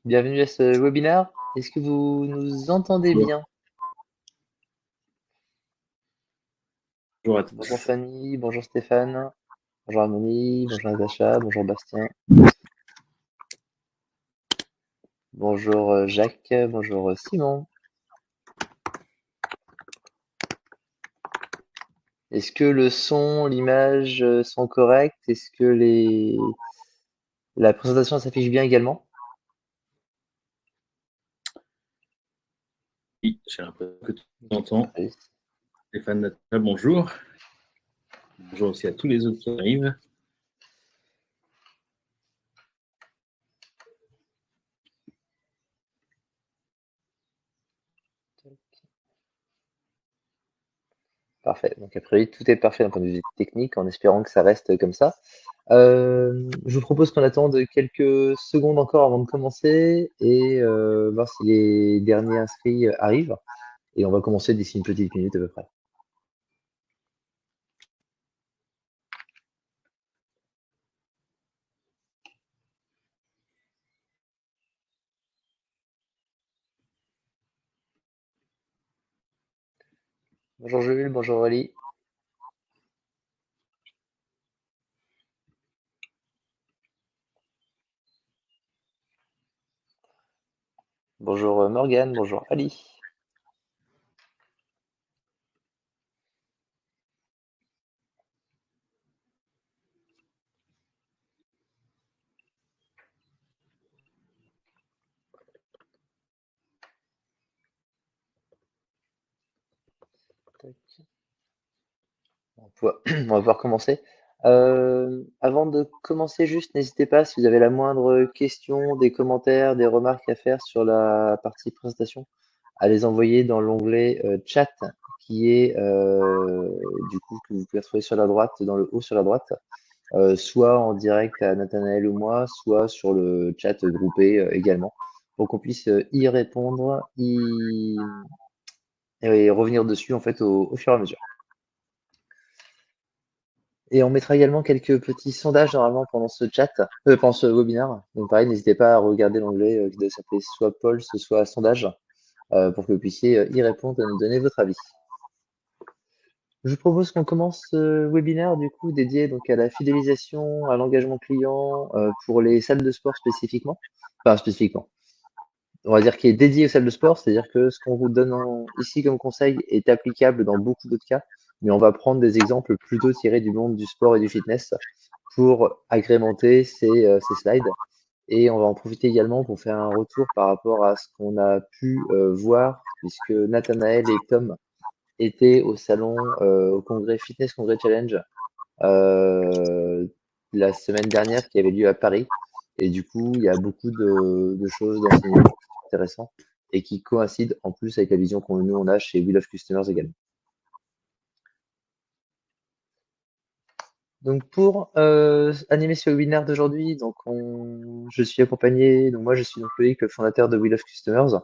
Bienvenue à ce webinaire. Est-ce que vous nous entendez Bonjour bien? bonjour à Bonjour tous. Fanny, bonjour Stéphane, bonjour Harmonie, bonjour Natacha, bonjour Bastien, bonjour Jacques, bonjour Simon. Est-ce que le son, l'image sont corrects? Est-ce que la présentation s'affiche bien également? Oui, j'ai l'impression que tu m'entends. Allez. Stéphane Natacha, bonjour. Bonjour aussi à tous les autres qui arrivent. Parfait. Donc après, tout est parfait d'un point de vue technique, en espérant que ça reste comme ça. Je vous propose qu'on attende quelques secondes encore avant de commencer et voir si les derniers inscrits arrivent. Et on va commencer d'ici une petite minute à peu près. Bonjour Jules, bonjour Aurélie, bonjour Morgane, bonjour Ali. Tac. On va pouvoir commencer. Avant de commencer, juste n'hésitez pas si vous avez la moindre question, des commentaires, des remarques à faire sur la partie présentation, à les envoyer dans l'onglet chat qui est du coup que vous pouvez retrouver sur la droite, dans le haut sur la droite, soit en direct à Nathanaël ou moi, soit sur le chat groupé également, pour qu'on puisse y répondre et revenir dessus en fait au fur et à mesure. Et on mettra également quelques petits sondages normalement pendant ce chat, pendant ce webinaire. Donc pareil, n'hésitez pas à regarder l'onglet qui doit s'appeler soit polls, soit sondage, pour que vous puissiez y répondre et nous donner votre avis. Je vous propose qu'on commence ce webinaire du coup dédié donc à la fidélisation, à l'engagement client pour les salles de sport spécifiquement. Enfin spécifiquement. On va dire qui est dédié aux salles de sport, c'est-à-dire que ce qu'on vous donne ici comme conseil est applicable dans beaucoup d'autres cas, mais on va prendre des exemples plutôt tirés du monde du sport et du fitness pour agrémenter ces slides. Et on va en profiter également pour faire un retour par rapport à ce qu'on a pu voir, puisque Nathanaël et Tom étaient au salon, au congrès Fitness Congrès Challenge euh, la semaine dernière qui avait lieu à Paris. Et du coup, il y a beaucoup de choses, d'enseignements qui sont intéressants et qui coïncident en plus avec la vision qu'on nous on a chez We Love Customers également. Donc pour animer ce webinaire d'aujourd'hui, je suis accompagné, donc moi je suis donc Loïc, le fondateur de We Love Customers.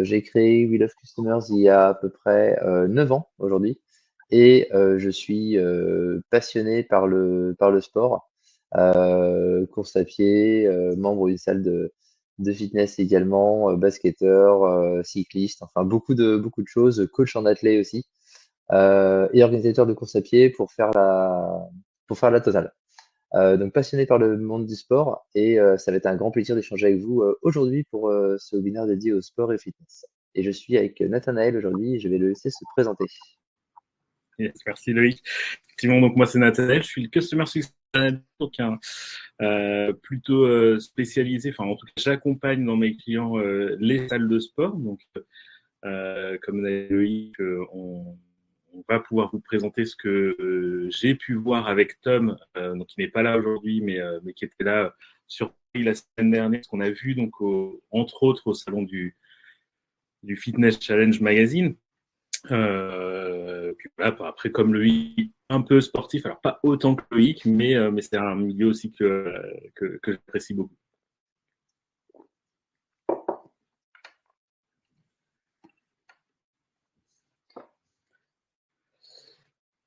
J'ai créé We Love Customers il y a à peu près 9 ans aujourd'hui et je suis passionné par le sport, course à pied, membre d'une salle de fitness également, basketteur, cycliste, enfin beaucoup de choses, coach en athlée aussi et organisateur de course à pied pour faire la totale. Donc passionné par le monde du sport et ça va être un grand plaisir d'échanger avec vous aujourd'hui pour ce webinaire dédié au sport et fitness. Et je suis avec Nathanaël aujourd'hui et je vais le laisser se présenter. Yes, merci Loïc. Effectivement, donc moi c'est Nathanaël, je suis le Customer Success Manager, donc plutôt spécialisé, enfin en tout cas j'accompagne dans mes clients les salles de sport. Donc comme Loïc, on va pouvoir vous présenter ce que j'ai pu voir avec Tom, donc qui n'est pas là aujourd'hui, mais qui était là sur la semaine dernière, ce qu'on a vu donc entre autres au salon du Fitness Challenge Magazine. Puis voilà, après, comme Loïc, un peu sportif, alors pas autant que Loïc, mais c'est un milieu aussi que j'apprécie beaucoup.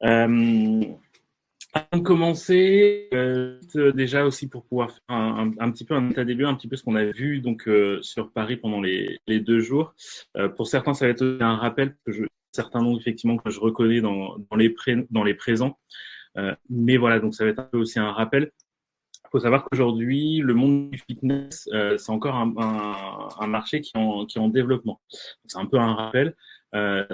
Euh, Avant de commencer, déjà aussi pour pouvoir faire un petit peu un état des lieux, un petit peu ce qu'on a vu donc sur Paris pendant les 2 jours. Pour certains, ça va être un rappel que certains noms effectivement que je reconnais dans les présents. Mais voilà, donc ça va être un peu aussi un rappel. Il faut savoir qu'aujourd'hui, le monde du fitness, c'est encore un marché qui est en développement. C'est un peu un rappel.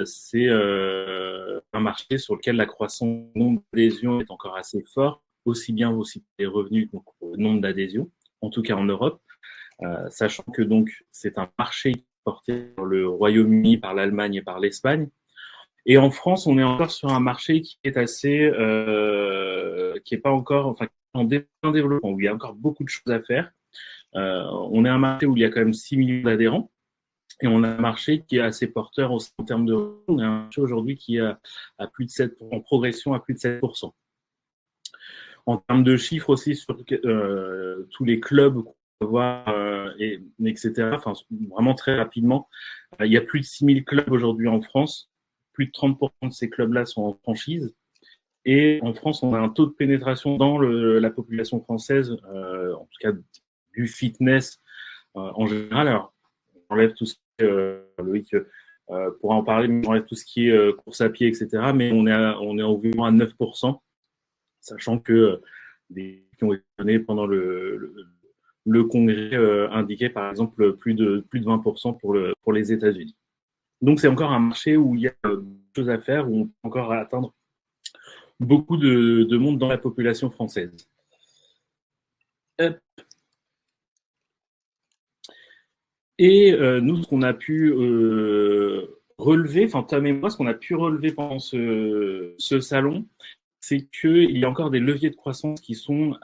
C'est un marché sur lequel la croissance du nombre d'adhésions est encore assez fort, aussi bien aussi pour les revenus que pour le nombre d'adhésions, en tout cas en Europe. Sachant que donc c'est un marché porté par le Royaume-Uni, par l'Allemagne et par l'Espagne. Et en France, on est encore sur un marché qui est qui est pas encore, enfin, en développement, où il y a encore beaucoup de choses à faire. On est un marché où il y a quand même 6 millions d'adhérents. Et on a un marché qui est assez porteur aussi en termes de. On a un marché aujourd'hui qui est à plus de 7, en progression à plus de 7%. En termes de chiffres aussi sur tous les clubs qu'on peut voir, etc. Enfin, vraiment très rapidement, il y a plus de 6000 clubs aujourd'hui en France. Plus de 30% de ces clubs-là sont en franchise. Et en France, on a un taux de pénétration dans la population française, en tout cas du fitness en général. Alors, on enlève tout ce qui est, Loïc pourra en parler, mais on enlève tout ce qui est course à pied, etc. Mais on est environ à 9%, sachant que des qui ont été donnés pendant le congrès indiquait par exemple plus de 20% pour les États-Unis. Donc c'est encore un marché où il y a des choses à faire, où on peut encore atteindre beaucoup de monde dans la population française. Et nous, ce qu'on a pu relever, enfin Tom et moi, ce qu'on a pu relever pendant ce salon, c'est qu'il y a encore des leviers de croissance qui sont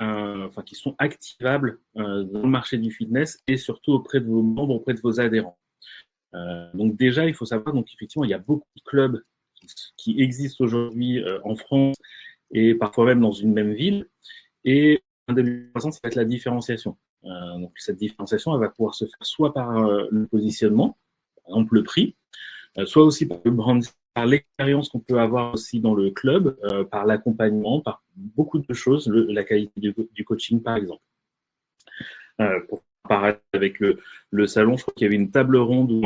activables dans le marché du fitness et surtout auprès de vos membres, auprès de vos adhérents. Donc déjà, il faut savoir, donc effectivement, il y a beaucoup de clubs qui existent aujourd'hui en France et parfois même dans une même ville. Et un des leviers de croissance, ça va être la différenciation. Donc cette différenciation, elle va pouvoir se faire soit par le positionnement, par exemple le prix, soit aussi par le branding, par l'expérience qu'on peut avoir aussi dans le club, par l'accompagnement, par beaucoup de choses, la qualité du coaching par exemple. Pour comparer avec le salon, je crois qu'il y avait une table ronde ou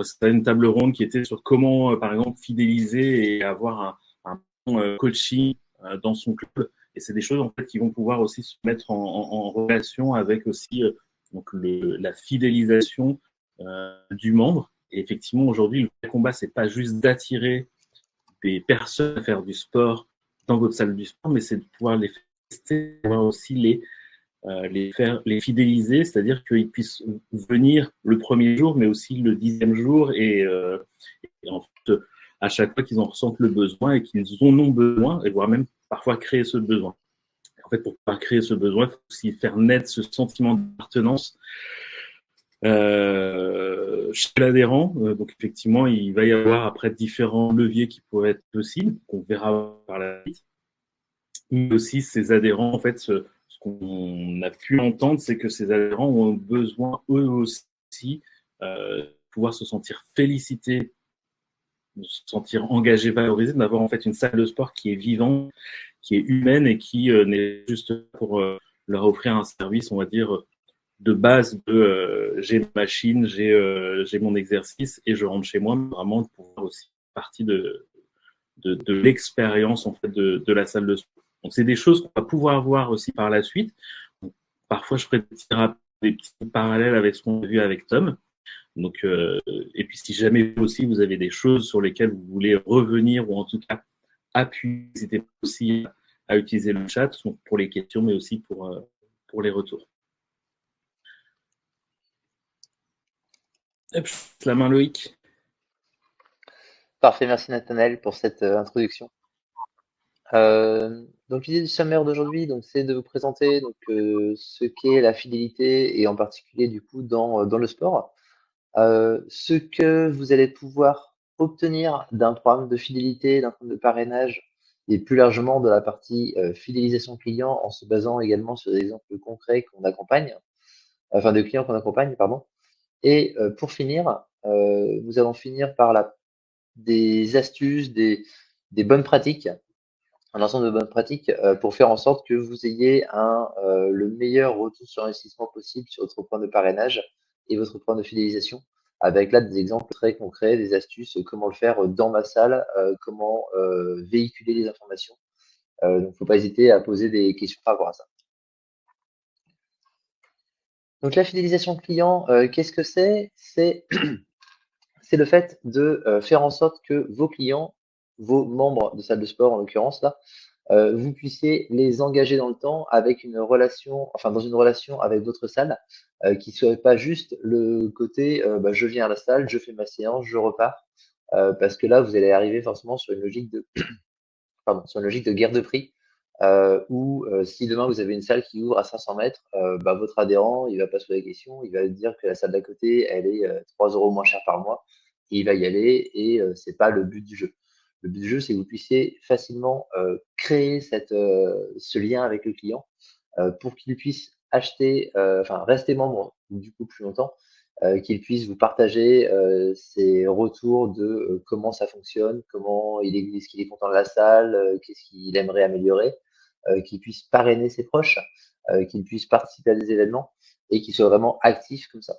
c'était une table ronde qui était sur comment, par exemple, fidéliser et avoir un bon coaching dans son club. Et c'est des choses en fait qui vont pouvoir aussi se mettre en relation avec aussi donc la fidélisation du membre. Et effectivement, aujourd'hui, le combat, c'est pas juste d'attirer des personnes à faire du sport dans votre salle du sport, mais c'est de pouvoir les faire tester, pouvoir aussi les fidéliser, c'est-à-dire qu'ils puissent venir le premier jour, mais aussi le 10e jour, et en fait, à chaque fois qu'ils en ressentent le besoin et qu'ils en ont besoin, et voire même parfois créer ce besoin. En fait, pour pouvoir créer ce besoin, il faut aussi faire naître ce sentiment d'appartenance chez l'adhérent. Donc effectivement, il va y avoir après différents leviers qui pourraient être possibles, qu'on verra par la suite. Mais aussi ces adhérents, en fait, ce qu'on a pu entendre, c'est que ces adhérents ont besoin eux aussi de pouvoir se sentir félicités, de se sentir engagés, valorisés, d'avoir en fait une salle de sport qui est vivante, qui est humaine et qui n'est juste pour leur offrir un service, on va dire, de base de j'ai ma machine, j'ai mon exercice et je rentre chez moi, mais vraiment de pouvoir aussi partie de l'expérience en fait de la salle de sport. Donc c'est des choses qu'on va pouvoir voir aussi par la suite. Donc, parfois je ferai des petits parallèles avec ce qu'on a vu avec Tom. Donc et puis si jamais aussi vous avez des choses sur lesquelles vous voulez revenir ou en tout cas appuyer, n'hésitez pas aussi à utiliser le chat pour les questions mais aussi pour les retours. Hop, je passe la main Loïc. Parfait, merci Nathanaël pour cette introduction. Donc l'idée du sommaire d'aujourd'hui, donc c'est de vous présenter donc ce qu'est la fidélité et en particulier du coup dans le sport, ce que vous allez pouvoir obtenir d'un programme de fidélité, d'un programme de parrainage et plus largement de la partie fidélisation client en se basant également sur des exemples concrets qu'on accompagne, enfin de clients qu'on accompagne, pardon. Et pour finir, nous allons finir par des astuces, des bonnes pratiques un ensemble de bonnes pratiques pour faire en sorte que vous ayez le meilleur retour sur investissement possible sur votre programme de parrainage et votre programme de fidélisation, avec là des exemples très concrets, des astuces, comment le faire dans ma salle, comment véhiculer les informations. Donc, il ne faut pas hésiter à poser des questions par rapport à ça. Donc, la fidélisation client, qu'est-ce que c'est? C'est le fait de faire en sorte que vos clients, vos membres de salle de sport en l'occurrence là, vous puissiez les engager dans le temps avec une relation, enfin dans une relation avec votre salle, qui ne soit pas juste le côté bah, je viens à la salle, je fais ma séance, je repars, parce que là vous allez arriver forcément sur une logique de sur une logique de guerre de prix, où si demain vous avez une salle qui ouvre à 500 mètres, bah, votre adhérent, il va pas se poser la question, il va dire que la salle d'à côté, elle est 3 € moins chère par mois, et il va y aller, et c'est pas le but du jeu. Le but du jeu, c'est que vous puissiez facilement créer ce lien avec le client pour qu'il puisse acheter, enfin rester membre du coup plus longtemps, qu'il puisse vous partager ses retours de comment ça fonctionne, comment est-ce qu'il est content de la salle, qu'est-ce qu'il aimerait améliorer, qu'il puisse parrainer ses proches, qu'il puisse participer à des événements et qu'il soit vraiment actif comme ça.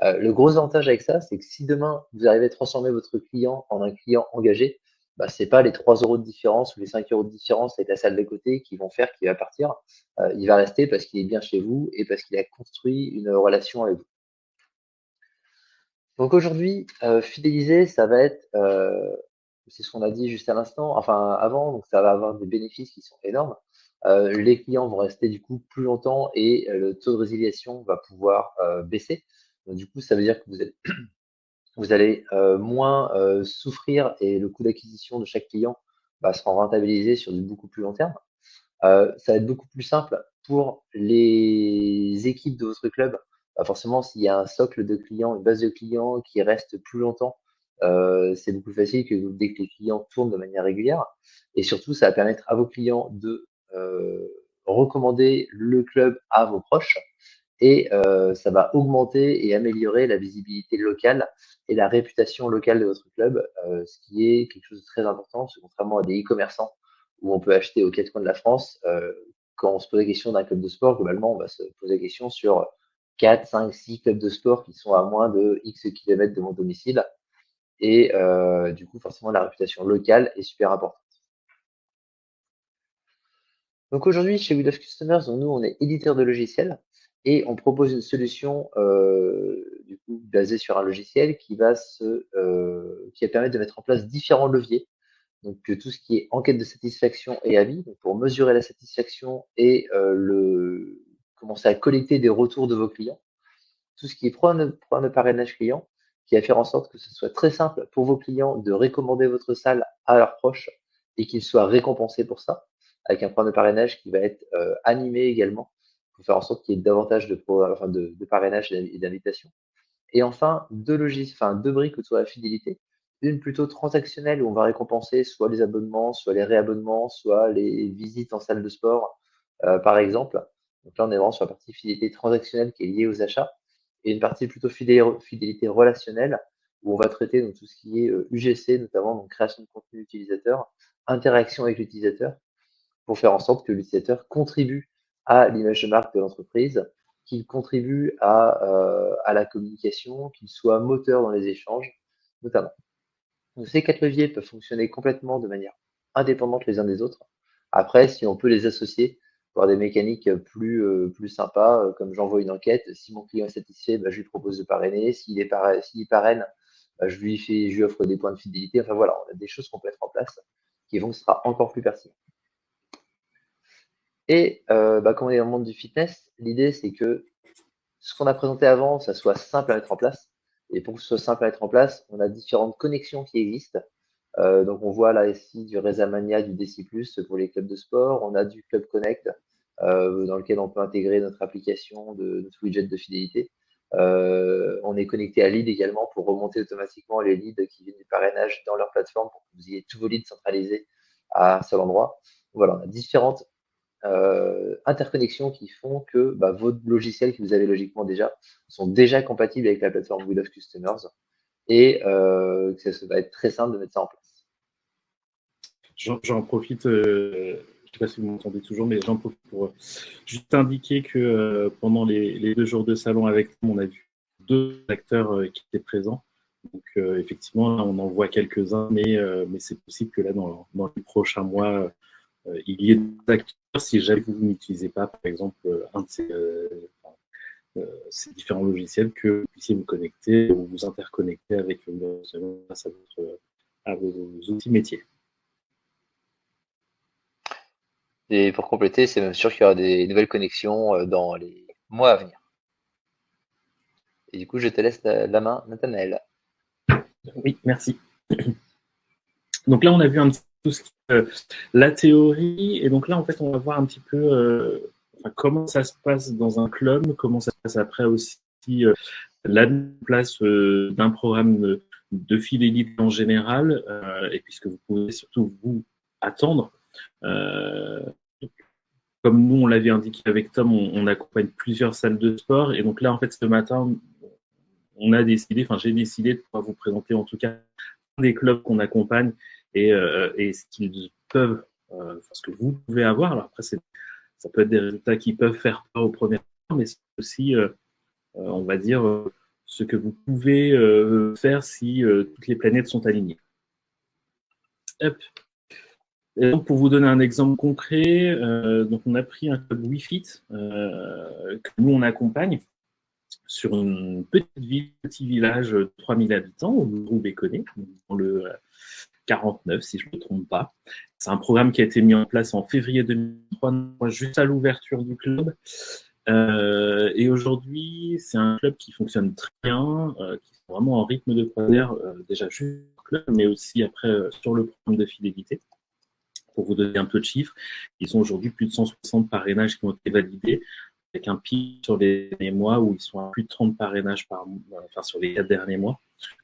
Le gros avantage avec ça, c'est que si demain vous arrivez à transformer votre client en un client engagé, bah, c'est pas les 3 € de différence ou les 5 € de différence avec la salle d'à côté qui vont faire qu'il va partir. Il va rester parce qu'il est bien chez vous et parce qu'il a construit une relation avec vous. Donc aujourd'hui, fidéliser, ça va être, c'est ce qu'on a dit juste à l'instant, enfin avant, donc ça va avoir des bénéfices qui sont énormes. Les clients vont rester du coup plus longtemps et le taux de résiliation va pouvoir baisser. Donc du coup, ça veut dire que vous allez moins souffrir et le coût d'acquisition de chaque client va se rentabiliser sur du beaucoup plus long terme. Ça va être beaucoup plus simple pour les équipes de votre club. Bah, forcément, s'il y a un socle de clients, une base de clients qui reste plus longtemps, c'est beaucoup plus facile que dès que les clients tournent de manière régulière. Et surtout, ça va permettre à vos clients de recommander le club à vos proches et ça va augmenter et améliorer la visibilité locale et la réputation locale de votre club, ce qui est quelque chose de très important, parce que contrairement à des e-commerçants où on peut acheter aux quatre coins de la France, quand on se pose la question d'un club de sport, globalement, on va se poser la question sur 4, 5, 6 clubs de sport qui sont à moins de X kilomètres de mon domicile. Et du coup, forcément, la réputation locale est super importante. Donc aujourd'hui, chez We Love Customers, nous, on est éditeur de logiciels et on propose une solution du coup basée sur un logiciel qui va permettre de mettre en place différents leviers. Donc tout ce qui est enquête de satisfaction et avis, donc pour mesurer la satisfaction et commencer à collecter des retours de vos clients. Tout ce qui est programme de parrainage client, qui va faire en sorte que ce soit très simple pour vos clients de recommander votre salle à leurs proches et qu'ils soient récompensés pour ça, avec un programme de parrainage qui va être animé également, pour faire en sorte qu'il y ait davantage de parrainage et d'invitation. Et enfin, deux briques autour de la fidélité. Une plutôt transactionnelle où on va récompenser soit les abonnements, soit les réabonnements, soit les visites en salle de sport, par exemple. Donc là, on est vraiment sur la partie fidélité transactionnelle qui est liée aux achats. Et une partie plutôt fidélité relationnelle où on va traiter donc, tout ce qui est UGC, notamment donc création de contenu utilisateur, interaction avec l'utilisateur, pour faire en sorte que l'utilisateur contribue à l'image de marque de l'entreprise, qu'il contribue à la communication, qu'il soit moteur dans les échanges, notamment. Donc, ces quatre leviers peuvent fonctionner complètement de manière indépendante les uns des autres. Après, si on peut les associer pour avoir des mécaniques plus sympas, comme j'envoie une enquête, si mon client est satisfait, bah, je lui propose de parrainer. S'il parraine, bah, je lui offre des points de fidélité. Enfin voilà, on a des choses qu'on peut mettre en place qui vont sera encore plus pertinent. Et bah, comme on est dans le monde du fitness, l'idée c'est que ce qu'on a présenté avant, ça soit simple à mettre en place. Et pour que ce soit simple à mettre en place, on a différentes connexions qui existent. Donc on voit là ici du Rezamania, du DC+, pour les clubs de sport. On a du Club Connect, dans lequel on peut intégrer notre application, notre widget de fidélité. On est connecté à Lead également pour remonter automatiquement les leads qui viennent du parrainage dans leur plateforme pour que vous ayez tous vos leads centralisés à un seul endroit. Voilà, on a différentes interconnexions qui font que bah, vos logiciels que vous avez logiquement déjà sont déjà compatibles avec la plateforme We Love Customers et que ça va être très simple de mettre ça en place. J'en profite, je ne sais pas si vous m'entendez toujours, mais j'en profite pour juste indiquer que pendant les 2 jours de salon avec nous, on a vu 2 acteurs qui étaient présents. Donc effectivement, là, on en voit quelques-uns, mais c'est possible que là, dans les prochains mois, il y ait des acteurs. Si jamais vous n'utilisez pas, par exemple, un de ces différents logiciels, que vous puissiez vous connecter ou vous interconnecter avec grâce à vos outils métiers. Et pour compléter, c'est même sûr qu'il y aura des nouvelles connexions dans les mois à venir. Et du coup, je te laisse la main, Nathanaël. Oui, merci. Donc là, on a vu un petit peu la théorie, et donc là, en fait, on va voir un petit peu comment ça se passe dans un club, comment ça se passe après aussi la mise en place d'un programme de fidélité en général, et puisque vous pouvez surtout vous attendre. Comme nous, on l'avait indiqué avec Tom, on accompagne plusieurs salles de sport, et donc là, en fait, ce matin, j'ai décidé de pouvoir vous présenter en tout cas des clubs qu'on accompagne et ce qu'ils peuvent, ce que vous pouvez avoir. Alors après, ça peut être des résultats qui peuvent faire peur au premier temps, mais c'est aussi, on va dire, ce que vous pouvez faire si toutes les planètes sont alignées. Hop. Et donc, pour vous donner un exemple concret, donc on a pris un club Wi-Fi que nous on accompagne sur une petite ville, petit village de 3000 habitants, au Roubaix-Béconnet, dans le 49, si je ne me trompe pas. C'est un programme qui a été mis en place en février 2003, juste à l'ouverture du club. Et aujourd'hui, c'est un club qui fonctionne très bien, qui est vraiment en rythme de croisière, déjà juste le club, mais aussi après sur le programme de fidélité. Pour vous donner un peu de chiffres, ils sont aujourd'hui plus de 160 parrainages qui ont été validés, avec un pic sur les derniers mois où ils sont à plus de 30 parrainages sur les 4 derniers mois.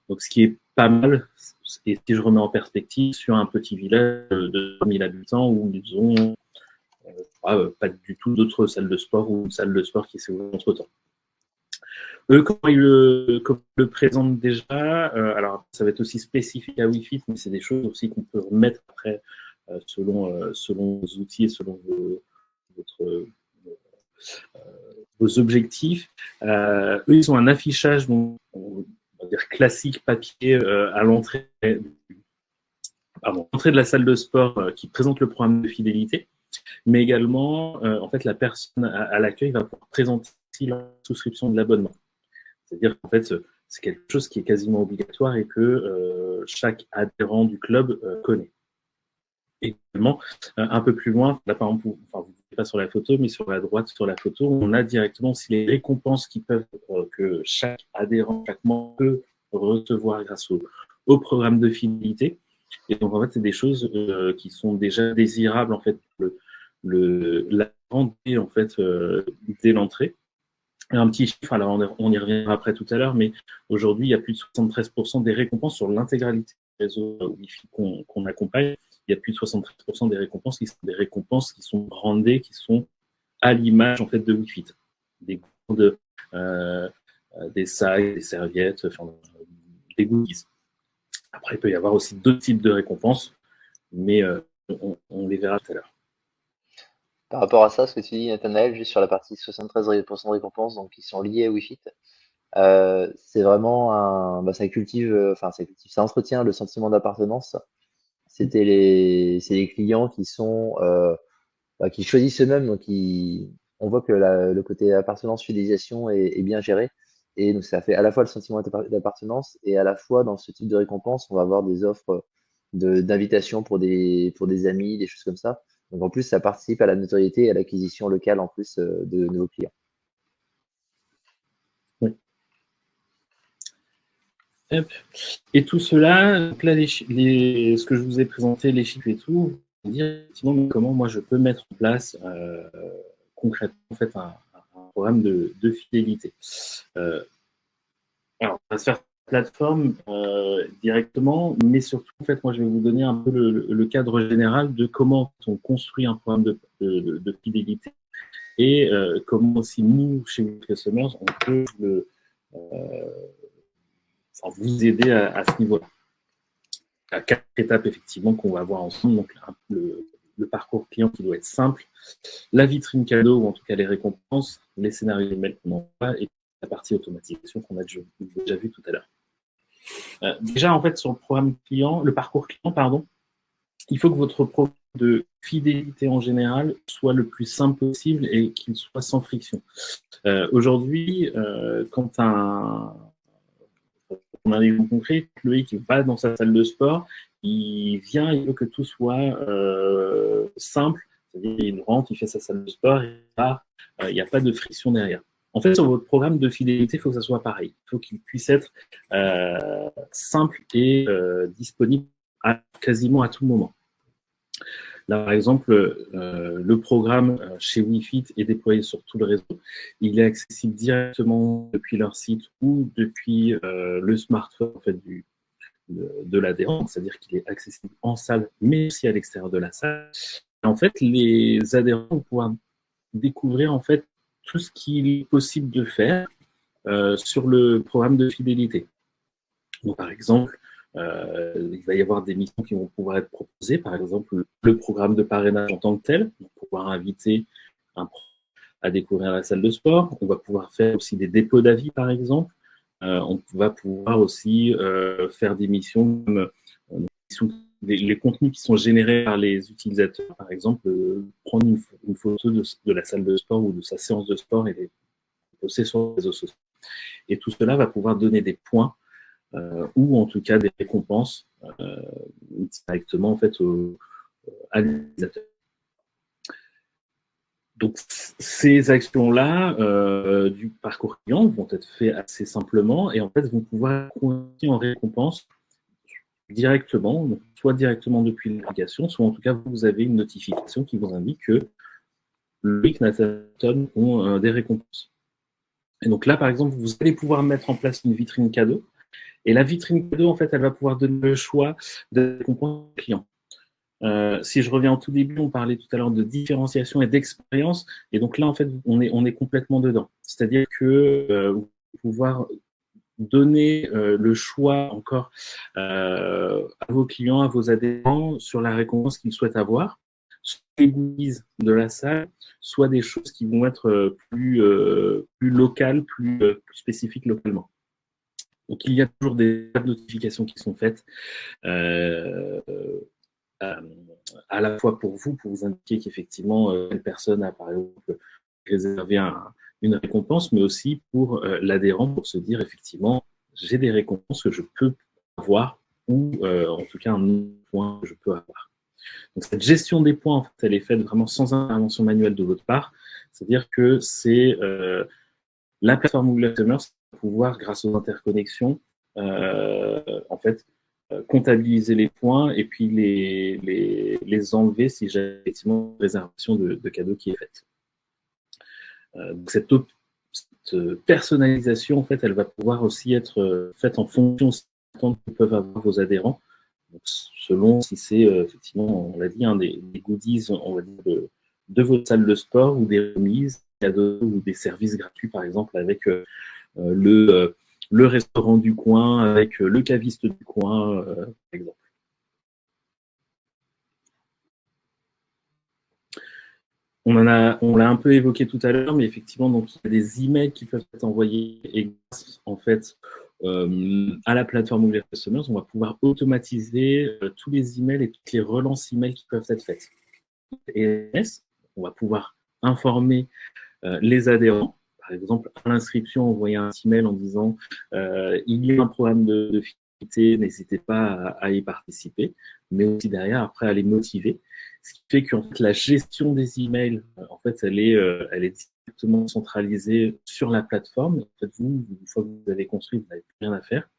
Donc, ce qui est pas mal, et si je remets en perspective, sur un petit village de 3000 habitants où ils ont pas du tout d'autres salles de sport ou une salle de sport qui s'est ouverte entre-temps. Eux, comment ils le présentent déjà, alors ça va être aussi spécifique à Wi-Fi, mais c'est des choses aussi qu'on peut remettre après selon vos outils et selon vos objectifs. Eux, ils ont un affichage, donc, on va dire classique papier à l'entrée de la salle de sport qui présente le programme de fidélité, mais également, en fait, la personne à l'accueil va pouvoir présenter la souscription de l'abonnement. C'est-à-dire qu'en fait, c'est quelque chose qui est quasiment obligatoire et que chaque adhérent du club connaît. Également, un peu plus loin, là, par exemple, vous ne voyez pas sur la photo, mais sur la droite, sur la photo, on a directement aussi les récompenses que chaque adhérent, chaque membre peut recevoir grâce au programme de fidélité. Et donc, en fait, c'est des choses qui sont déjà désirables, en fait, la dès, en fait, dès l'entrée. Un petit chiffre, alors on y reviendra après tout à l'heure, mais aujourd'hui, il y a plus de 73% des récompenses sur l'intégralité du réseau Wi-Fi qu'on accompagne. Il y a plus de 73% des récompenses qui sont brandées, qui sont à l'image en fait de Wi-Fi. Des sacs, des serviettes, des goodies. Après, il peut y avoir aussi d'autres types de récompenses, mais on les verra tout à l'heure. Par rapport à ça, ce que tu dis, Nathanaël, juste sur la partie 73% de récompenses, donc qui sont liées à Wi-Fi, c'est vraiment ça entretient le sentiment d'appartenance. C'est les clients qui sont, qui choisissent eux-mêmes, donc on voit que le côté appartenance, fidélisation est bien géré. Et donc, ça fait à la fois le sentiment d'appartenance et à la fois, dans ce type de récompense, on va avoir des offres d'invitation pour des amis, des choses comme ça. Donc, en plus, ça participe à la notoriété et à l'acquisition locale, en plus, de nouveaux clients. Oui. Hop. Et tout cela, donc là, ce que je vous ai présenté, les chiffres et tout, vous dire effectivement comment moi je peux mettre en place concrètement en fait un programme de fidélité. Alors, on va se faire plateforme directement, mais surtout, en fait, moi, je vais vous donner un peu le cadre général de comment on construit un programme de fidélité et comment aussi nous, chez Customers, on peut vous aider à ce niveau-là. à 4 étapes effectivement qu'on va voir ensemble. Donc le parcours client qui doit être simple, la vitrine cadeau, ou en tout cas les récompenses, les scénarios email qu'on envoie et la partie automatisation qu'on a déjà vu tout à l'heure. Déjà, en fait, sur le programme client, le parcours client, pardon, il faut que votre programme de fidélité en général soit le plus simple possible et qu'il soit sans friction. Aujourd'hui, quand on a un exemple concret, Loïc va dans sa salle de sport, il vient, il veut que tout soit simple, c'est-à-dire il rentre, il fait sa salle de sport, il n'y a pas de friction derrière. En fait, sur votre programme de fidélité, il faut que ça soit pareil. Il faut qu'il puisse être simple et disponible quasiment à tout moment. Là, par exemple, le programme chez WeFit est déployé sur tout le réseau. Il est accessible directement depuis leur site ou depuis le smartphone en fait, de l'adhérent, c'est-à-dire qu'il est accessible en salle, mais aussi à l'extérieur de la salle. Et en fait, les adhérents vont pouvoir découvrir en fait tout ce qu'il est possible de faire sur le programme de fidélité. Donc, par exemple, il va y avoir des missions qui vont pouvoir être proposées, par exemple le programme de parrainage en tant que tel, on va pouvoir inviter un pro à découvrir la salle de sport, on va pouvoir faire aussi des dépôts d'avis par exemple, on va pouvoir aussi faire des missions comme les contenus qui sont générés par les utilisateurs, par exemple prendre une photo de la salle de sport ou de sa séance de sport et les poster sur les réseaux sociaux. Et tout cela va pouvoir donner des points ou en tout cas des récompenses directement en fait à l'utilisateur. Donc ces actions-là du parcours client vont être faites assez simplement et en fait vont pouvoir convertir en récompense directement, donc soit directement depuis l'application, soit en tout cas vous avez une notification qui vous indique que Loïc, Nathan ont des récompenses. Et donc là, par exemple, vous allez pouvoir mettre en place une vitrine cadeau. Et la vitrine cadeau, en fait, elle va pouvoir donner le choix de récompense au client. Si je reviens au tout début, on parlait tout à l'heure de différenciation et d'expérience. Et donc là, en fait, on est complètement dedans. C'est-à-dire que vous allez pouvoir donner le choix encore à vos clients, à vos adhérents sur la récompense qu'ils souhaitent avoir, soit les goodies de la salle, soit des choses qui vont être plus locales, plus spécifiques localement. Donc il y a toujours des notifications qui sont faites à la fois pour vous indiquer qu'effectivement une personne a par exemple réservé une récompense, mais aussi pour l'adhérent pour se dire effectivement j'ai des récompenses que je peux avoir ou en tout cas un point que je peux avoir. Donc cette gestion des points, en fait, elle est faite vraiment sans intervention manuelle de votre part, c'est-à-dire que c'est la plateforme Google Commerce va pouvoir, grâce aux interconnexions, en fait, comptabiliser les points et puis les enlever si j'ai effectivement une réservation de cadeaux qui est faite. Donc cette personnalisation, en fait, elle va pouvoir aussi être faite en fonction que peuvent avoir vos adhérents. Donc, selon si c'est effectivement, on l'a dit, des goodies, on va dire, de votre salle de sport ou des remises, cadeaux ou des services gratuits, par exemple, avec le restaurant du coin, avec le caviste du coin, par exemple. On l'a un peu évoqué tout à l'heure, mais effectivement, donc, il y a des emails qui peuvent être envoyés et grâce, en fait, à la plateforme Google Customers, on va pouvoir automatiser tous les emails et toutes les relances emails qui peuvent être faites. Et on va pouvoir informer les adhérents. Par exemple, à l'inscription, envoyer un email en disant il y a un programme de fidélité, n'hésitez pas à y participer, mais aussi derrière, après, à les motiver. Ce qui fait qu'en fait, la gestion des emails, en fait, elle est directement centralisée sur la plateforme. En fait, vous, une fois que vous avez construit, vous n'avez plus rien à faire.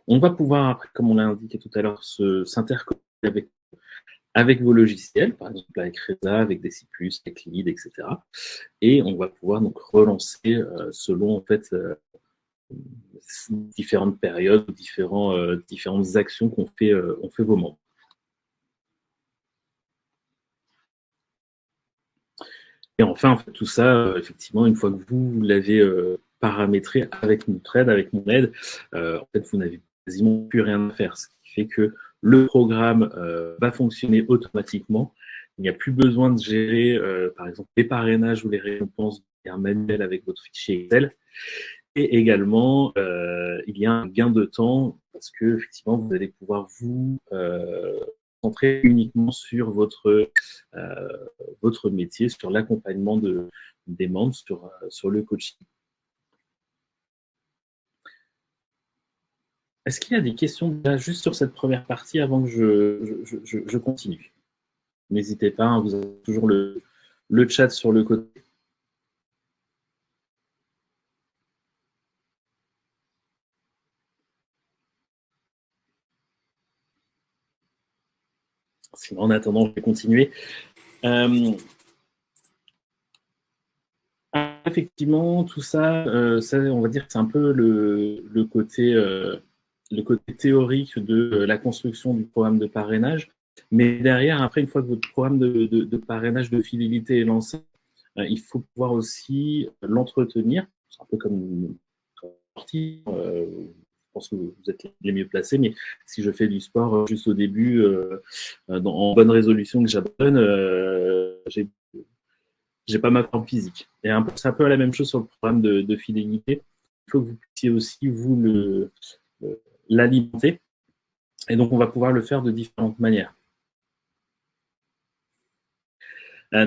On va pouvoir, après, comme on l'a indiqué tout à l'heure, s'interconnecter avec vos logiciels, par exemple avec Reza, avec Deciplus, avec Lead, etc. Et on va pouvoir donc relancer selon en fait différentes périodes, différentes actions qu'on fait, on fait vos membres. Et enfin, en fait, tout ça, effectivement, une fois que vous l'avez paramétré avec notre aide, avec mon aide, en fait, vous n'avez quasiment plus rien à faire. Ce qui fait que le programme va fonctionner automatiquement. Il n'y a plus besoin de gérer, par exemple, les parrainages ou les récompenses un manuel avec votre fichier Excel. Et également, il y a un gain de temps parce que effectivement, vous allez pouvoir vous concentrer uniquement sur votre métier, sur l'accompagnement des membres, sur le coaching. Est-ce qu'il y a des questions là, juste sur cette première partie avant que je continue? N'hésitez pas, hein, vous avez toujours le chat sur le côté. Sinon, en attendant, je vais continuer. Effectivement, tout ça, ça, on va dire que c'est un peu le côté théorique de la construction du programme de parrainage. Mais derrière, après, une fois que votre programme de parrainage de fidélité est lancé, il faut pouvoir aussi l'entretenir. C'est un peu comme une sportif. Je pense que vous êtes les mieux placés, mais si je fais du sport juste au début, en bonne résolution que j'abandonne, j'ai pas ma forme physique. Et c'est un peu la même chose sur le programme de fidélité. Il faut que vous puissiez aussi vous l'alimenter. Et donc, on va pouvoir le faire de différentes manières.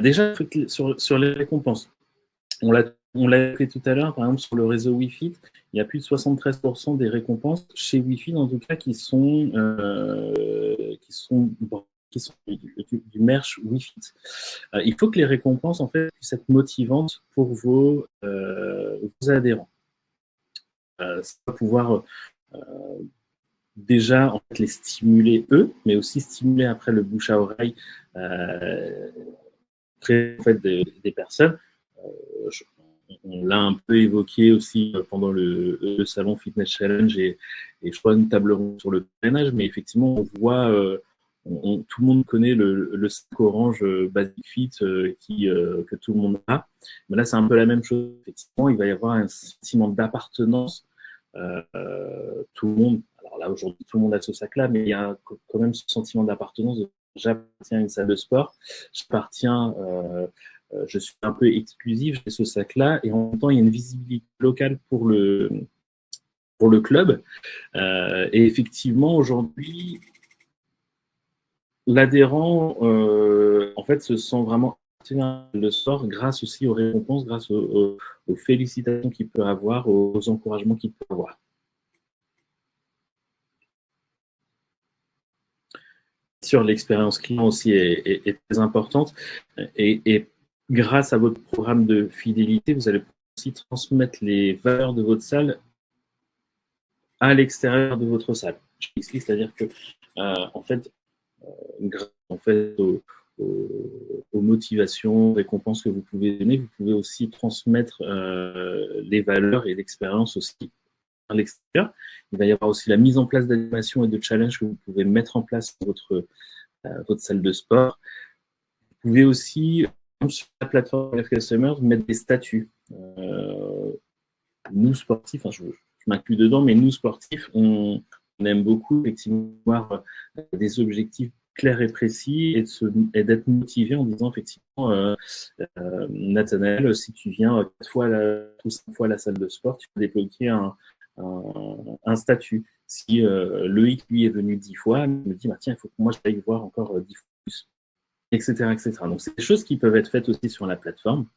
Déjà, sur les récompenses, on l'a fait tout à l'heure, par exemple, sur le réseau Wi-Fi, il y a plus de 73% des récompenses chez Wi-Fi, en tout cas, qui sont du merch Wi-Fi. Il faut que les récompenses, en fait, puissent être motivantes pour vos adhérents. Ça va pouvoir déjà en fait, les stimuler eux, mais aussi stimuler après le bouche à oreille auprès en fait, des personnes. On l'a un peu évoqué aussi pendant le salon Fitness Challenge et je crois une table ronde sur le parrainage, mais effectivement on voit tout le monde connaît le sac orange Basic Fit que tout le monde a. Mais là, c'est un peu la même chose. Effectivement, il va y avoir un sentiment d'appartenance. Tout le monde, alors là, aujourd'hui, tout le monde a ce sac-là, mais il y a quand même ce sentiment d'appartenance. J'appartiens à une salle de sport, je suis un peu exclusif, j'ai ce sac-là, et en même temps, il y a une visibilité locale pour le club. Et effectivement, aujourd'hui, l'adhérent, en fait, se sent vraiment le sport grâce aussi aux récompenses, grâce aux félicitations qu'il peut avoir, aux encouragements qu'il peut avoir. Sur l'expérience client aussi est très importante et grâce à votre programme de fidélité, vous allez aussi transmettre les valeurs de votre salle à l'extérieur de votre salle. Je m'explique, c'est-à-dire que en fait, grâce aux motivations, aux récompenses que vous pouvez donner, vous pouvez aussi transmettre les valeurs et l'expérience aussi à l'extérieur. Il va y avoir aussi la mise en place d'animations et de challenges que vous pouvez mettre en place dans votre salle de sport. Vous pouvez aussi, sur la plateforme LF Customers, mettre des statuts. Nous, sportifs, je m'inclus dedans, mais nous, sportifs, on aime beaucoup effectivement avoir des objectifs clairs et précis et d'être motivé en disant effectivement, Nathanaël, si tu viens 4 fois ou 5 fois à la salle de sport, tu peux débloquer un statut. Si Loïc, lui, est venu 10 fois, il me dit, bah, tiens, il faut que moi j'aille voir encore 10 fois plus, etc., etc. Donc, c'est des choses qui peuvent être faites aussi sur la plateforme.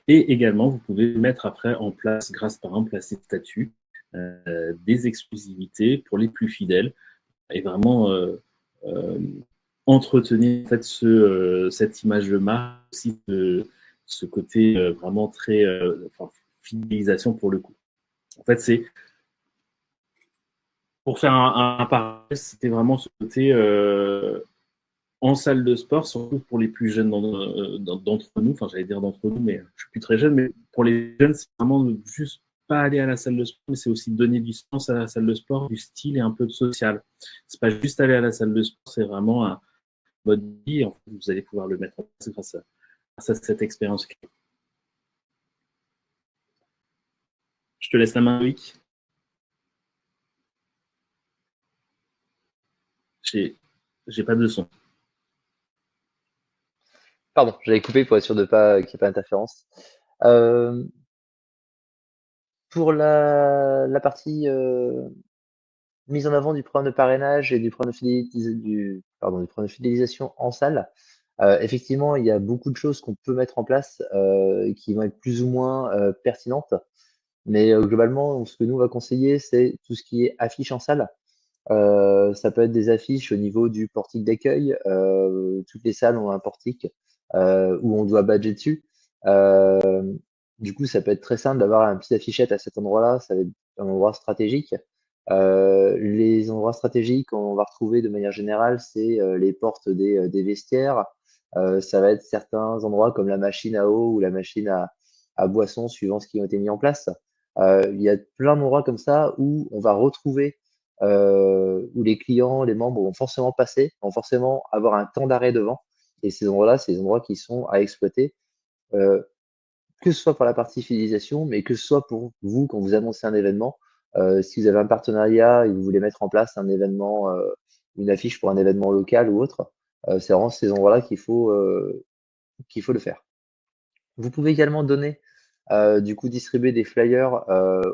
Et également, vous pouvez mettre après en place, grâce par exemple à ces statuts, des exclusivités pour les plus fidèles et vraiment entretenir en fait, cette image de marque, aussi ce côté vraiment très fidélisation pour le coup. En fait, c'est pour faire un parallèle, c'était vraiment ce côté en salle de sport, surtout pour les plus jeunes d'entre nous, enfin j'allais dire d'entre nous, mais je suis plus très jeune, mais pour les jeunes, c'est vraiment de juste pas aller à la salle de sport, mais c'est aussi donner du sens à la salle de sport, du style et un peu de social. C'est pas juste aller à la salle de sport, c'est vraiment un mode de vie, en fait, vous allez pouvoir le mettre en place grâce à cette expérience. Je te laisse la main, Loïc. J'ai pas de son. Pardon, j'avais coupé pour être sûr de pas qu'il n'y ait pas d'interférence. Euh, pour la partie mise en avant du programme de parrainage et du programme de du programme de fidélisation en salle, effectivement, il y a beaucoup de choses qu'on peut mettre en place qui vont être plus ou moins pertinentes. Mais globalement, ce que nous on va conseiller, c'est tout ce qui est affiche en salle. Ça peut être des affiches au niveau du portique d'accueil. Toutes les salles ont un portique où on doit badger dessus. Euh, du coup, ça peut être très simple d'avoir un petit affichette à cet endroit-là. Ça va être un endroit stratégique. Les endroits stratégiques, on va retrouver de manière générale, c'est les portes des vestiaires. Ça va être certains endroits comme la machine à eau ou la machine à boisson, suivant ce qui a été mis en place. Il y a plein d'endroits comme ça où on va retrouver où les clients, les membres vont forcément passer, vont forcément avoir un temps d'arrêt devant. Et ces endroits-là, c'est des endroits qui sont à exploiter, euh, que ce soit pour la partie fidélisation, mais que ce soit pour vous quand vous annoncez un événement. Si vous avez un partenariat et vous voulez mettre en place un événement, une affiche pour un événement local ou autre, c'est vraiment ces endroits-là qu'il faut le faire. Vous pouvez également donner, du coup, distribuer des flyers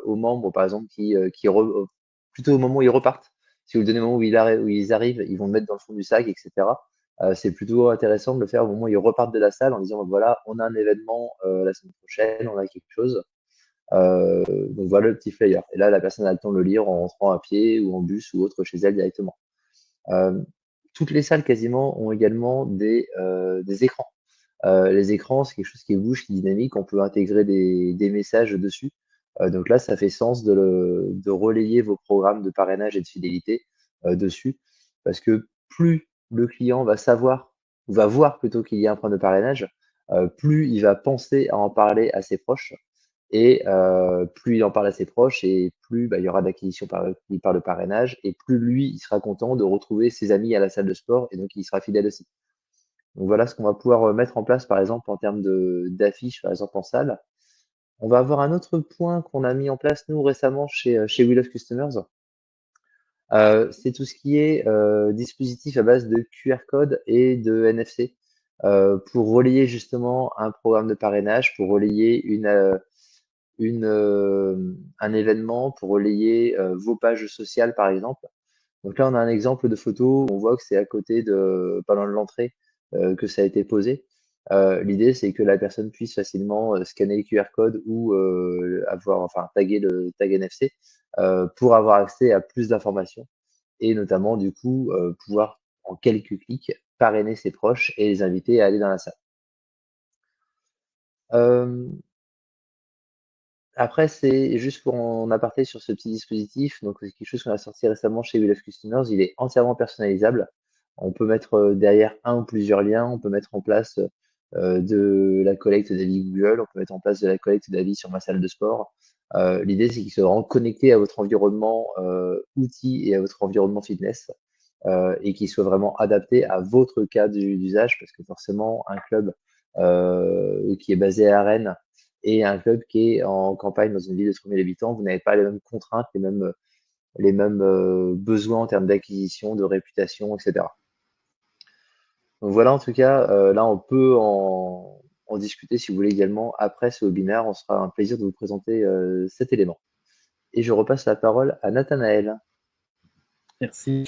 aux membres, par exemple, plutôt au moment où ils repartent. Si vous le donnez au moment où ils arrivent, ils vont le mettre dans le fond du sac, etc. C'est plutôt intéressant de le faire au moment où ils repartent de la salle en disant, voilà, on a un événement la semaine prochaine, on a quelque chose. Donc voilà le petit flyer. Et là, la personne a le temps de le lire en rentrant à pied ou en bus ou autre chez elle directement. Euh, Toutes les salles quasiment ont également des écrans. Les écrans, c'est quelque chose qui bouge, qui est dynamique. On peut intégrer des messages dessus. Donc là, ça fait sens de relayer vos programmes de parrainage et de fidélité dessus. Parce que plus le client va savoir, ou va voir plutôt qu'il y a un programme de parrainage, plus il va penser à en parler à ses proches. Et plus il en parle à ses proches, et plus bah, il y aura d'acquisition par le parrainage, et plus lui, il sera content de retrouver ses amis à la salle de sport, et donc il sera fidèle aussi. Donc voilà ce qu'on va pouvoir mettre en place, par exemple, en termes d'affiches, par exemple en salle. On va avoir un autre point qu'on a mis en place, nous, récemment chez We Love Customers. C'est tout ce qui est dispositif à base de QR code et de NFC pour relayer justement un programme de parrainage, pour relayer un événement, pour relayer vos pages sociales, par exemple. Donc là, on a un exemple de photo. On voit que c'est à côté pas loin de l'entrée, que ça a été posé. L'idée, c'est que la personne puisse facilement scanner le QR code ou enfin, taguer le tag NFC pour avoir accès à plus d'informations et notamment, du coup, pouvoir en quelques clics parrainer ses proches et les inviter à aller dans la salle. Euh, Après, c'est juste pour en aparté sur ce petit dispositif. Donc, c'est quelque chose qu'on a sorti récemment chez We Love Customers. Il est entièrement personnalisable. On peut mettre derrière un ou plusieurs liens. On peut mettre en place de la collecte d'avis Google. On peut mettre en place de la collecte d'avis sur ma salle de sport. L'idée, c'est qu'il soit vraiment connecté à votre environnement outil et à votre environnement fitness et qu'il soit vraiment adapté à votre cas d'usage parce que forcément, un club qui est basé à Rennes et un club qui est en campagne dans une ville de 3000 habitants, vous n'avez pas les mêmes contraintes, les mêmes besoins en termes d'acquisition, de réputation, etc. Donc voilà, en tout cas, là, on peut en discuter si vous voulez également après ce webinaire. On sera un plaisir de vous présenter cet élément. Et je repasse la parole à Nathanaël. Merci.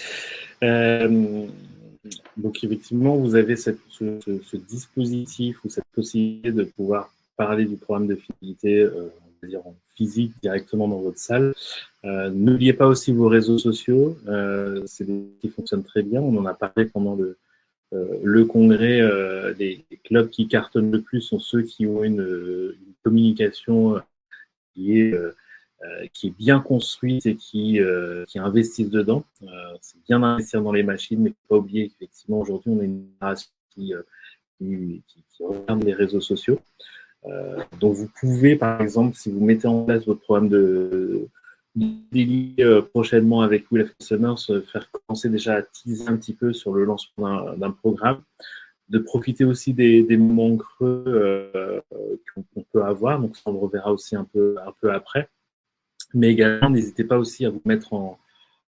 Donc effectivement, vous avez ce dispositif ou cette possibilité de pouvoir parler du programme de fidélité, on va dire en physique directement dans votre salle. N'oubliez pas aussi vos réseaux sociaux, c'est des qui fonctionnent très bien. On en a parlé pendant le congrès. Les clubs qui cartonnent le plus sont ceux qui ont une communication qui est bien construite et qui investissent dedans. C'est bien d'investir dans les machines, mais il ne faut pas oublier qu'effectivement, aujourd'hui, on a une génération qui regarde les réseaux sociaux. Donc, vous pouvez, par exemple, si vous mettez en place votre programme de daily prochainement avec Will of Customers, faire commencer déjà à teaser un petit peu sur le lancement d'un programme, de profiter aussi des moments creux qu'on peut avoir. Donc, ça, on le reverra aussi un peu après. Mais également, n'hésitez pas aussi à vous mettre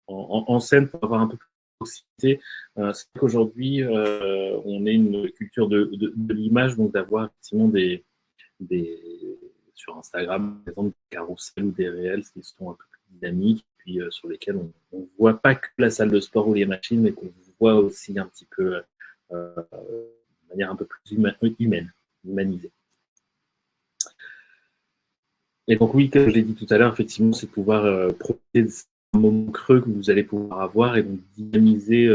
en scène pour avoir un peu plus proximité. C'est qu'aujourd'hui, on est une culture de l'image, donc d'avoir effectivement des sur Instagram, par exemple, des carousels ou des réels qui sont un peu plus dynamiques, puis sur lesquels on ne voit pas que la salle de sport ou les machines, mais qu'on voit aussi un petit peu de manière un peu plus humaine, humanisée. Et donc oui, comme je l'ai dit tout à l'heure, effectivement, c'est pouvoir profiter de un moment creux que vous allez pouvoir avoir et donc dynamiser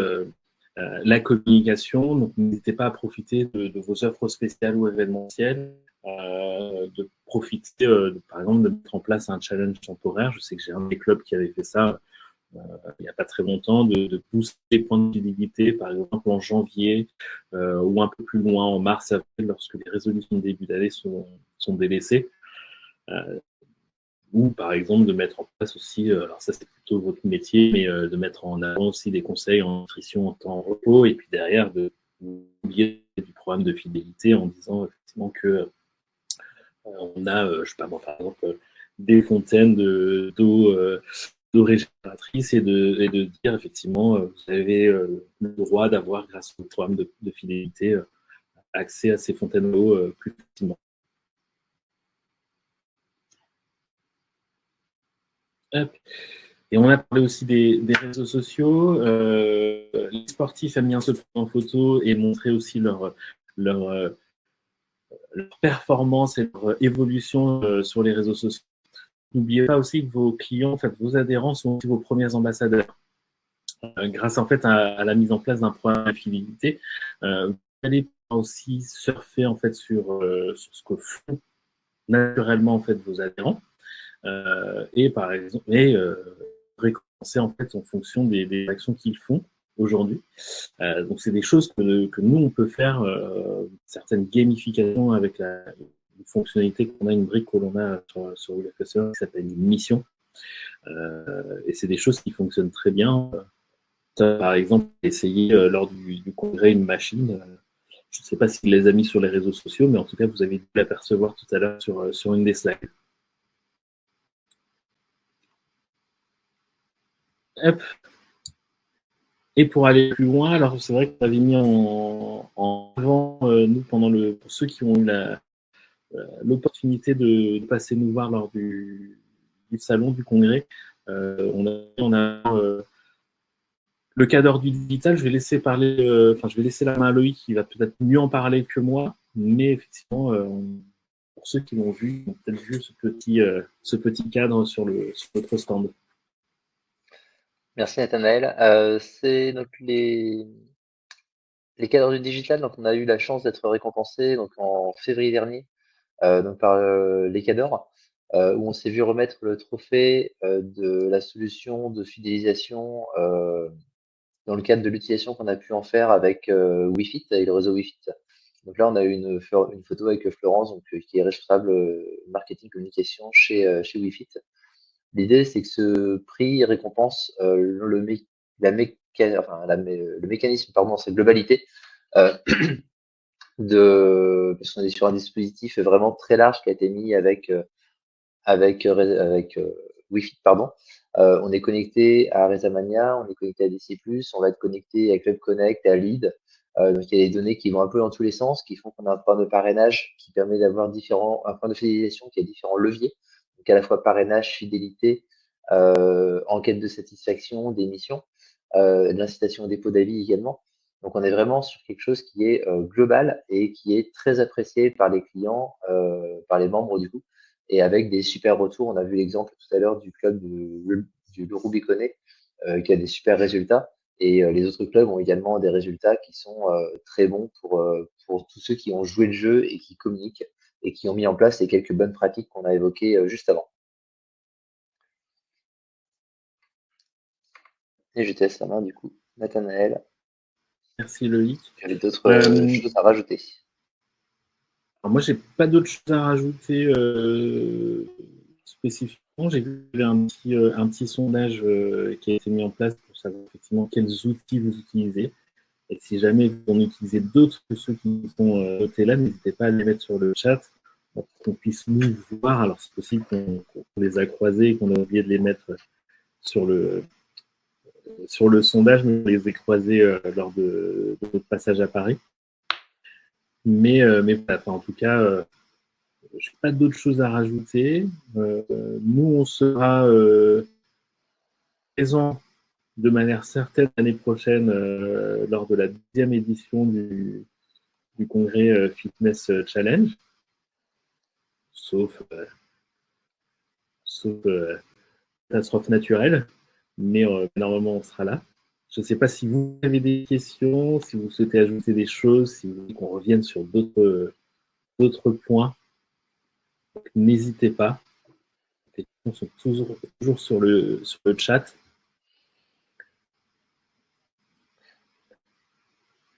la communication. Donc n'hésitez pas à profiter de vos offres spéciales ou événementielles, de profiter, par exemple, de mettre en place un challenge temporaire. Je sais que j'ai un des clubs qui avait fait ça il n'y a pas très longtemps, de pousser les points de fidélité, par exemple en janvier ou un peu plus loin en mars, avril, lorsque les résolutions de début d'année sont délaissées. Ou par exemple de mettre en place aussi, alors ça c'est plutôt votre métier, mais de mettre en avant aussi des conseils en nutrition en temps de repos, et puis derrière de oublier du programme de fidélité en disant effectivement que on a, je sais pas moi, par exemple, des fontaines d'eau régénératrice et de dire effectivement vous avez le droit d'avoir, grâce au programme de fidélité, accès à ces fontaines d'eau plus facilement. Hop. Et on a parlé aussi des réseaux sociaux. Les sportifs aiment bien se prendre en photo et montrer aussi leur performance et leur évolution sur les réseaux sociaux. N'oubliez pas aussi que vos clients, en fait, vos adhérents sont aussi vos premiers ambassadeurs. Grâce en fait à la mise en place d'un programme de fidélité, vous allez aussi surfer en fait sur ce que font naturellement en fait vos adhérents. Et par exemple, récompenser en fait en fonction des actions qu'ils font aujourd'hui. Donc c'est des choses que nous on peut faire, certaines gamifications avec une fonctionnalité qu'on a, une brique que l'on a sur WeLiveCustomer qui s'appelle une mission. Et c'est des choses qui fonctionnent très bien. Par exemple, essayer lors du congrès une machine. Je ne sais pas s'il les a mis sur les réseaux sociaux, mais en tout cas, vous avez dû l'apercevoir tout à l'heure sur une des slides. Hop. Et pour aller plus loin, alors c'est vrai qu'on avait mis en avant, nous, pour ceux qui ont eu l'opportunité de passer nous voir lors du salon, du congrès, on a le cadre du digital. Je vais laisser la main à Loïc, qui va peut-être mieux en parler que moi, mais effectivement, pour ceux qui l'ont vu, ils ont peut-être vu ce petit cadre sur notre stand. Merci Nathanaël. C'est donc les cadres du digital. Donc on a eu la chance d'être récompensé donc en février dernier donc par les cadors, où on s'est vu remettre le trophée de la solution de fidélisation dans le cadre de l'utilisation qu'on a pu en faire avec WeFit et le réseau WeFit. Donc là, on a eu une photo avec Florence, donc, qui est responsable marketing communication chez WeFit. L'idée, c'est que ce prix récompense le mécanisme, pardon, dans sa globalité, parce qu'on est sur un dispositif vraiment très large qui a été mis avec Wi-Fi, pardon. On est connecté à Rezamania, on est connecté à DC+, on va être connecté à Club Connect, à Lead. Donc il y a des données qui vont un peu dans tous les sens, qui font qu'on a un point de parrainage qui permet d'avoir un point de fidélisation qui a différents leviers. Donc à la fois parrainage, fidélité, enquête de satisfaction, des missions, de l'incitation au dépôt d'avis également. Donc on est vraiment sur quelque chose qui est global et qui est très apprécié par les clients, par les membres du coup, et avec des super retours. On a vu l'exemple tout à l'heure du club du Rubiconnet qui a des super résultats, et les autres clubs ont également des résultats qui sont très bons pour tous ceux qui ont joué le jeu et qui communiquent et qui ont mis en place les quelques bonnes pratiques qu'on a évoquées juste avant. Et je te laisse la main du coup, Nathanaël. Merci Loïc. Tu avais d'autres choses à rajouter? Alors moi, j'ai pas d'autres choses à rajouter spécifiquement. J'ai vu qu'il y avait un petit sondage qui a été mis en place pour savoir effectivement quels outils vous utilisez. Et si jamais vous en utilisez d'autres que ceux qui sont notés là, n'hésitez pas à les mettre sur le chat pour qu'on puisse nous voir. Alors c'est possible qu'on les a croisés et qu'on a oublié de les mettre sur sur le sondage, mais on les ai croisés lors de notre passage à Paris. Mais voilà, en tout cas, je n'ai pas d'autres choses à rajouter. Nous, on sera présents de manière certaine l'année prochaine lors de la 10e édition du congrès Fitness Challenge, sauf catastrophe naturelle, mais normalement on sera là. Je ne sais pas si vous avez des questions, si vous souhaitez ajouter des choses, si vous voulez qu'on revienne sur d'autres points, n'hésitez pas. Les questions sont toujours sur le chat.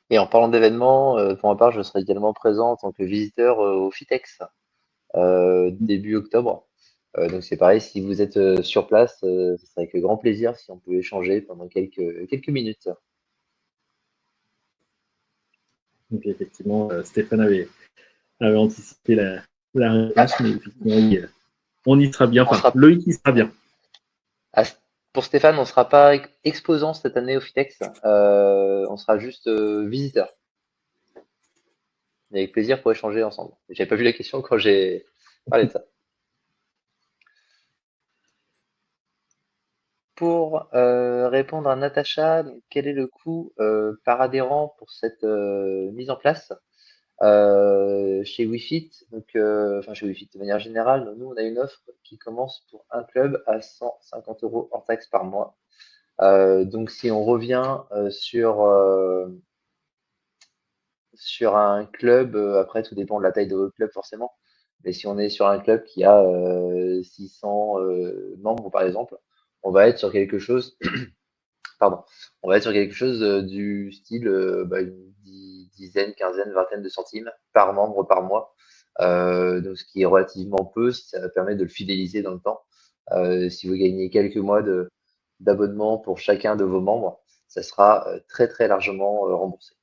Et en parlant d'événements, pour ma part, je serai également présent en tant que visiteur au FITEX début octobre. Donc c'est pareil, si vous êtes sur place, ce serait avec grand plaisir si on peut échanger pendant quelques minutes. Donc effectivement, Stéphane avait anticipé la réponse, mais effectivement, on y sera bien. Enfin, Loïc y sera bien. Pour Stéphane, on ne sera pas exposant cette année au FITEX, on sera juste visiteur. Et avec plaisir pour échanger ensemble. J'avais pas vu la question quand j'ai parlé de ça. Pour répondre à Natacha, quel est le coût par adhérent pour cette mise en place chez WeFit? Donc, enfin chez WeFit de manière générale, nous on a une offre qui commence pour un club à 150 € hors taxe par mois. Donc si on revient sur un club, après tout dépend de la taille de votre club forcément, mais si on est sur un club qui a 600 membres par exemple, on va être sur quelque chose, pardon, on va être sur quelque chose du style une dizaine, quinzaine, vingtaine de centimes par membre par mois. Donc ce qui est relativement peu, ça permet de le fidéliser dans le temps. Si vous gagnez quelques mois d'abonnement pour chacun de vos membres, ça sera très très largement remboursé.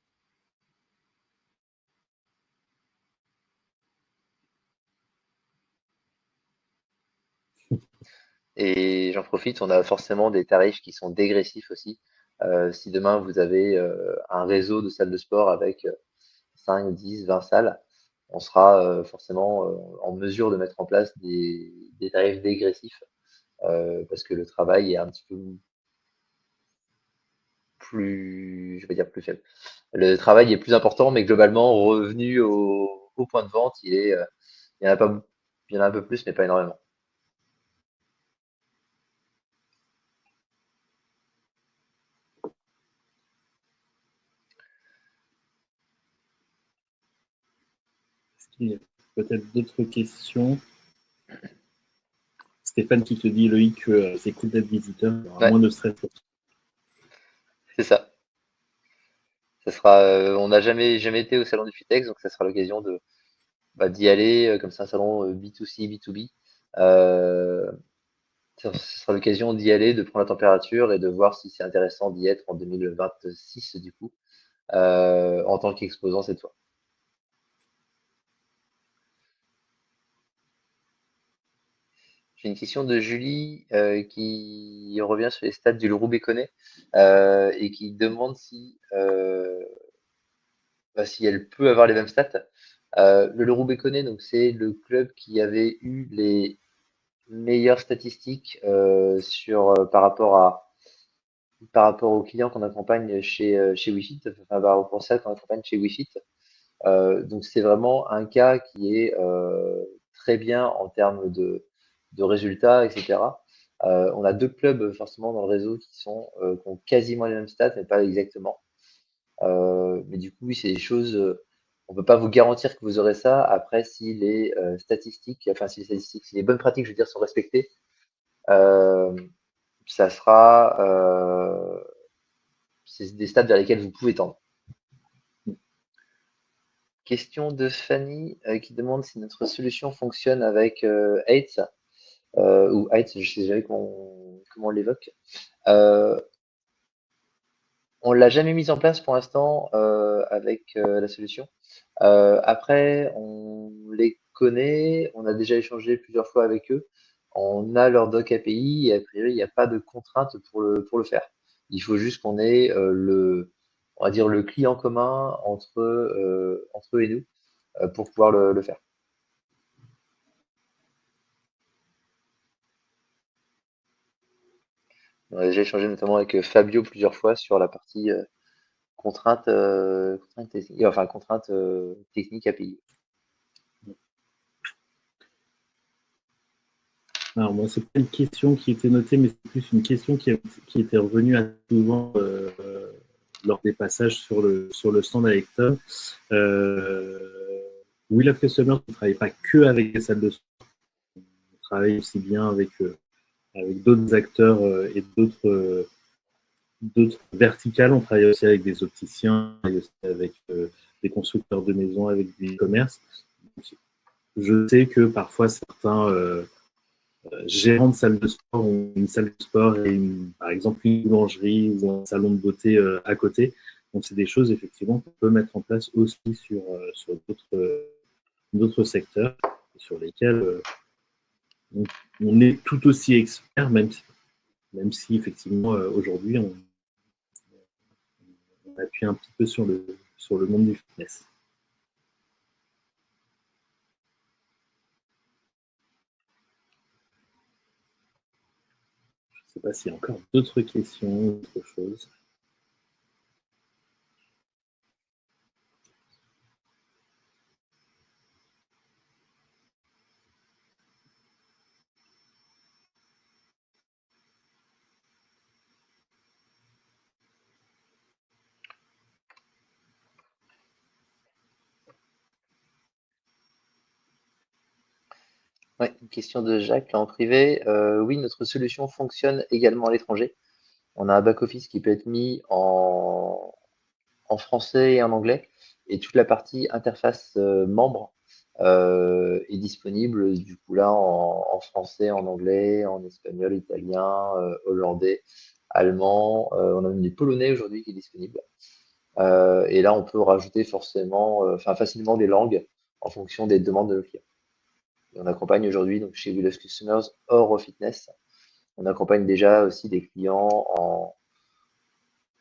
Et j'en profite, on a forcément des tarifs qui sont dégressifs aussi. Si demain vous avez un réseau de salles de sport avec 5, 10, 20 salles, on sera forcément en mesure de mettre en place des tarifs dégressifs parce que le travail est un petit peu plus, je vais dire plus faible. Le travail est plus important, mais globalement, revenu au point de vente, il y en a pas, il y en a un peu plus, mais pas énormément. Est-ce qu'il y a peut-être d'autres questions? Stéphane qui te dit, Loïc, que c'est cool d'être visiteur, il y aura moins de stress. C'est ça. Ça sera, on n'a jamais été au salon du Fitex, donc ça sera l'occasion d'y aller, comme c'est un salon B2C, B2B. Ça sera l'occasion d'y aller, de prendre la température et de voir si c'est intéressant d'y être en 2026 du coup, en tant qu'exposant cette fois. J'ai une question de Julie qui revient sur les stats du Leroux Béconnet et qui demande si elle peut avoir les mêmes stats. Le Leroux Béconnet, donc c'est le club qui avait eu les meilleures statistiques par rapport aux clients qu'on accompagne chez WeFit, enfin par rapport à ça qu'on accompagne chez WeFit. Donc c'est vraiment un cas qui est très bien en termes de résultats, etc. On a deux clubs forcément dans le réseau qui ont quasiment les mêmes stats, mais pas exactement. Mais du coup, oui, c'est des choses. On peut pas vous garantir que vous aurez ça. Après, si les statistiques, enfin si les bonnes pratiques, je veux dire, sont respectées, euh, ça sera c'est des stats vers lesquels vous pouvez tendre. Question de Fanny qui demande si notre solution fonctionne avec Heights ou Heights, je sais jamais comment on l'évoque. On l'a jamais mise en place pour l'instant avec la solution. Après, on les connaît, on a déjà échangé plusieurs fois avec eux. On a leur doc API et a priori, il n'y a pas de contrainte pour le faire. Il faut juste qu'on ait on va dire le client commun entre eux et nous pour pouvoir le faire. On a déjà échangé notamment avec Fabio plusieurs fois sur la partie contrainte technique API. Alors moi, c'est pas une question qui était notée, mais c'est plus une question qui était revenue assez souvent lors des passages sur le stand avec Tom. We Love Customers ne travaille pas que avec les salles de sport, on travaille aussi bien avec d'autres acteurs et d'autres verticales. On travaille aussi avec des opticiens, et aussi avec des constructeurs de maisons, avec des commerces. Je sais que parfois certains gérants de salles de sport ont une salle de sport et par exemple une boulangerie ou un salon de beauté à côté. Donc c'est des choses effectivement qu'on peut mettre en place aussi sur d'autres secteurs sur lesquels on est tout aussi expert, même si effectivement aujourd'hui on appuie un petit peu sur le monde du fitness. Je ne sais pas s'il y a encore d'autres questions, autre chose. Ouais, une question de Jacques en privé. Oui, notre solution fonctionne également à l'étranger. On a un back-office qui peut être mis en français et en anglais, et toute la partie interface membre est disponible du coup là en français, en anglais, en espagnol, italien, hollandais, allemand. On a même du polonais aujourd'hui qui est disponible. Et là, on peut rajouter facilement des langues en fonction des demandes de nos clients. Et on accompagne aujourd'hui, donc chez We Love Customers, hors fitness, on accompagne déjà aussi des clients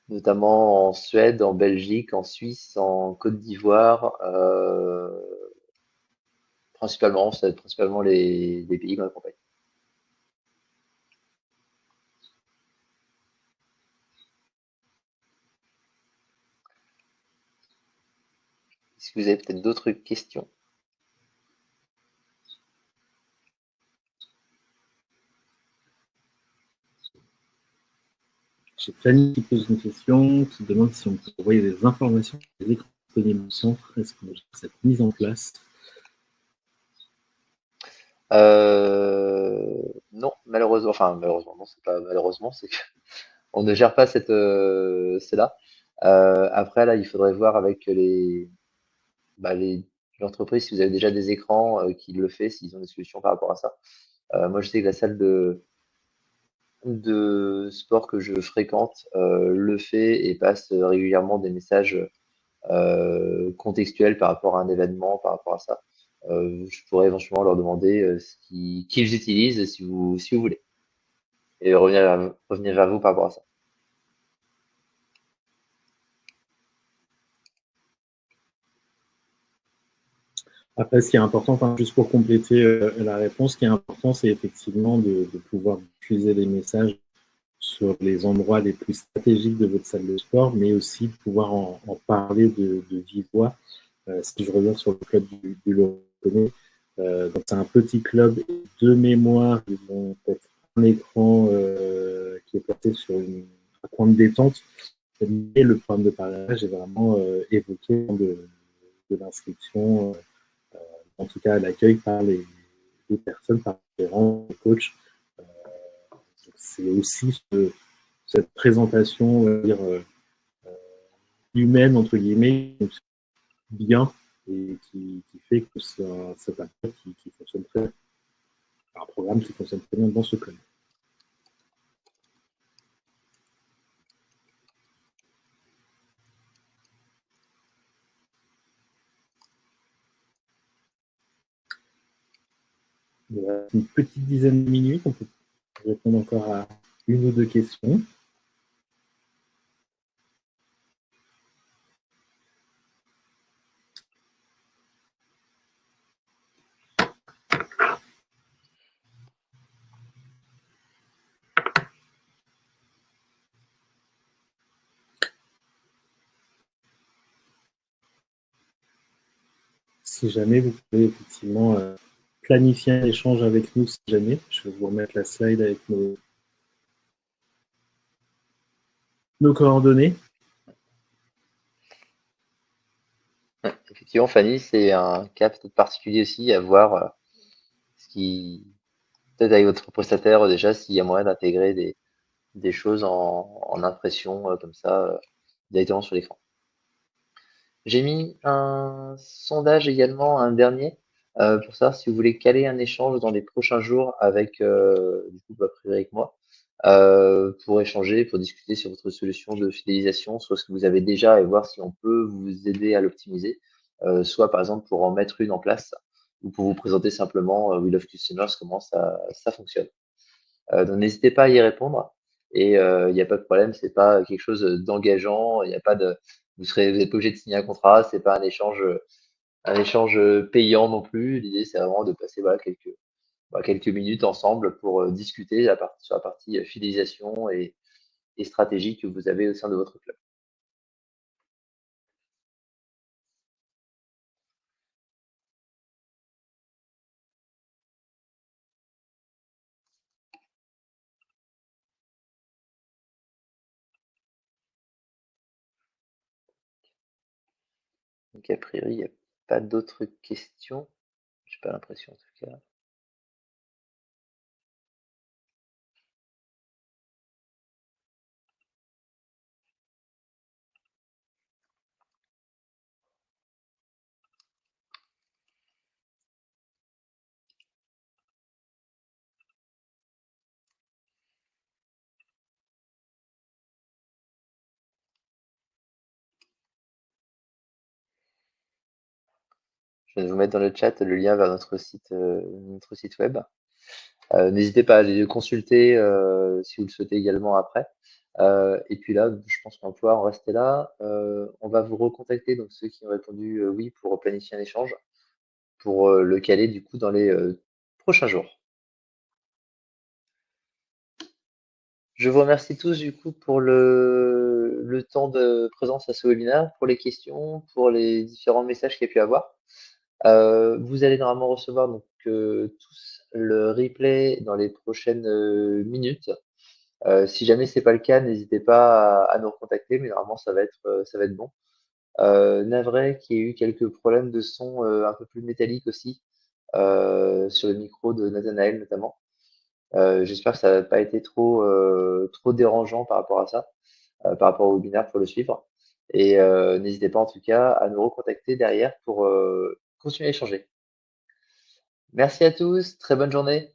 notamment en Suède, en Belgique, en Suisse, en Côte d'Ivoire, principalement, c'est principalement les pays qu'on accompagne. Est-ce que vous avez peut-être d'autres questions? J'ai Fanny qui pose une question, qui demande si on peut envoyer des informations sur les écrans disponibles au centre. Est-ce qu'on a cette mise en place? Non, malheureusement, enfin malheureusement, non, c'est pas malheureusement, c'est qu'on ne gère pas cela. Après, là, il faudrait voir avec les l'entreprise si vous avez déjà des écrans qui le fait, s'ils ont des solutions par rapport à ça. Moi, je sais que la salle de sport que je fréquente le fait et passe régulièrement des messages contextuels par rapport à un événement, par rapport à ça. Je pourrais éventuellement leur demander qui ils utilisent si vous voulez et revenir vers vous par rapport à ça. Après, ce qui est important, enfin, juste pour compléter la réponse, ce qui est important, c'est effectivement de pouvoir diffuser les messages sur les endroits les plus stratégiques de votre salle de sport, mais aussi de pouvoir en parler de vive voix. Si je reviens sur le club du Loconnet, donc c'est un petit club et de mémoire, ils ont peut-être un écran qui est placé sur un coin de détente. Et le problème de parrainage est vraiment évoqué de l'inscription, en tout cas à l'accueil par les personnes, par les parents, les coachs. C'est aussi cette présentation, on va dire, humaine, entre guillemets, bien et qui fait que c'est un club qui fonctionne très bien. Un programme qui fonctionne très bien dans ce club. Il reste une petite dizaine de minutes, on peut répondre encore à une ou deux questions. si jamais vous pouvez effectivement planifier un échange avec nous, si jamais. Je vais vous remettre la slide avec nos coordonnées. Effectivement, Fanny, c'est un cas peut-être particulier aussi à voir ce qui, peut-être avec votre prestataire déjà, s'il y a moyen d'intégrer des choses en impression comme ça directement sur l'écran. J'ai mis un sondage également, un dernier, pour savoir si vous voulez caler un échange dans les prochains jours avec, du coup, avec moi, pour échanger, pour discuter sur votre solution de fidélisation, soit ce que vous avez déjà et voir si on peut vous aider à l'optimiser, soit par exemple pour en mettre une en place ou pour vous présenter simplement We Love Customers, comment ça fonctionne. Donc n'hésitez pas à y répondre et il n'y a pas de problème, c'est pas quelque chose d'engageant, il n'y a pas de, vous n'êtes pas obligé de signer un contrat, c'est pas un échange payant non plus. L'idée c'est vraiment de passer voilà, quelques minutes ensemble pour discuter sur la partie fidélisation et stratégie que vous avez au sein de votre club. Donc a priori, il n'y a pas d'autres questions. J'ai pas l'impression en tout cas. Je vais vous mettre dans le chat le lien vers notre site web. N'hésitez pas à les consulter si vous le souhaitez également après. Et puis là, je pense qu'on va pouvoir en rester là. On va vous recontacter, donc ceux qui ont répondu oui pour planifier un échange, pour le caler du coup dans les prochains jours. Je vous remercie tous du coup pour le temps de présence à ce webinaire, pour les questions, pour les différents messages qu'il y a pu avoir. Vous allez normalement recevoir donc tous le replay dans les prochaines minutes. Si jamais c'est pas le cas, n'hésitez pas à nous recontacter, mais normalement ça va être bon. Navré qu'il y ait eu quelques problèmes de son un peu plus métalliques aussi sur le micro de Nathanaël notamment. J'espère que ça n'a pas été trop dérangeant par rapport à ça, par rapport au webinaire pour le suivre. Et n'hésitez pas en tout cas à nous recontacter derrière pour continuer à échanger. Merci à tous, très bonne journée.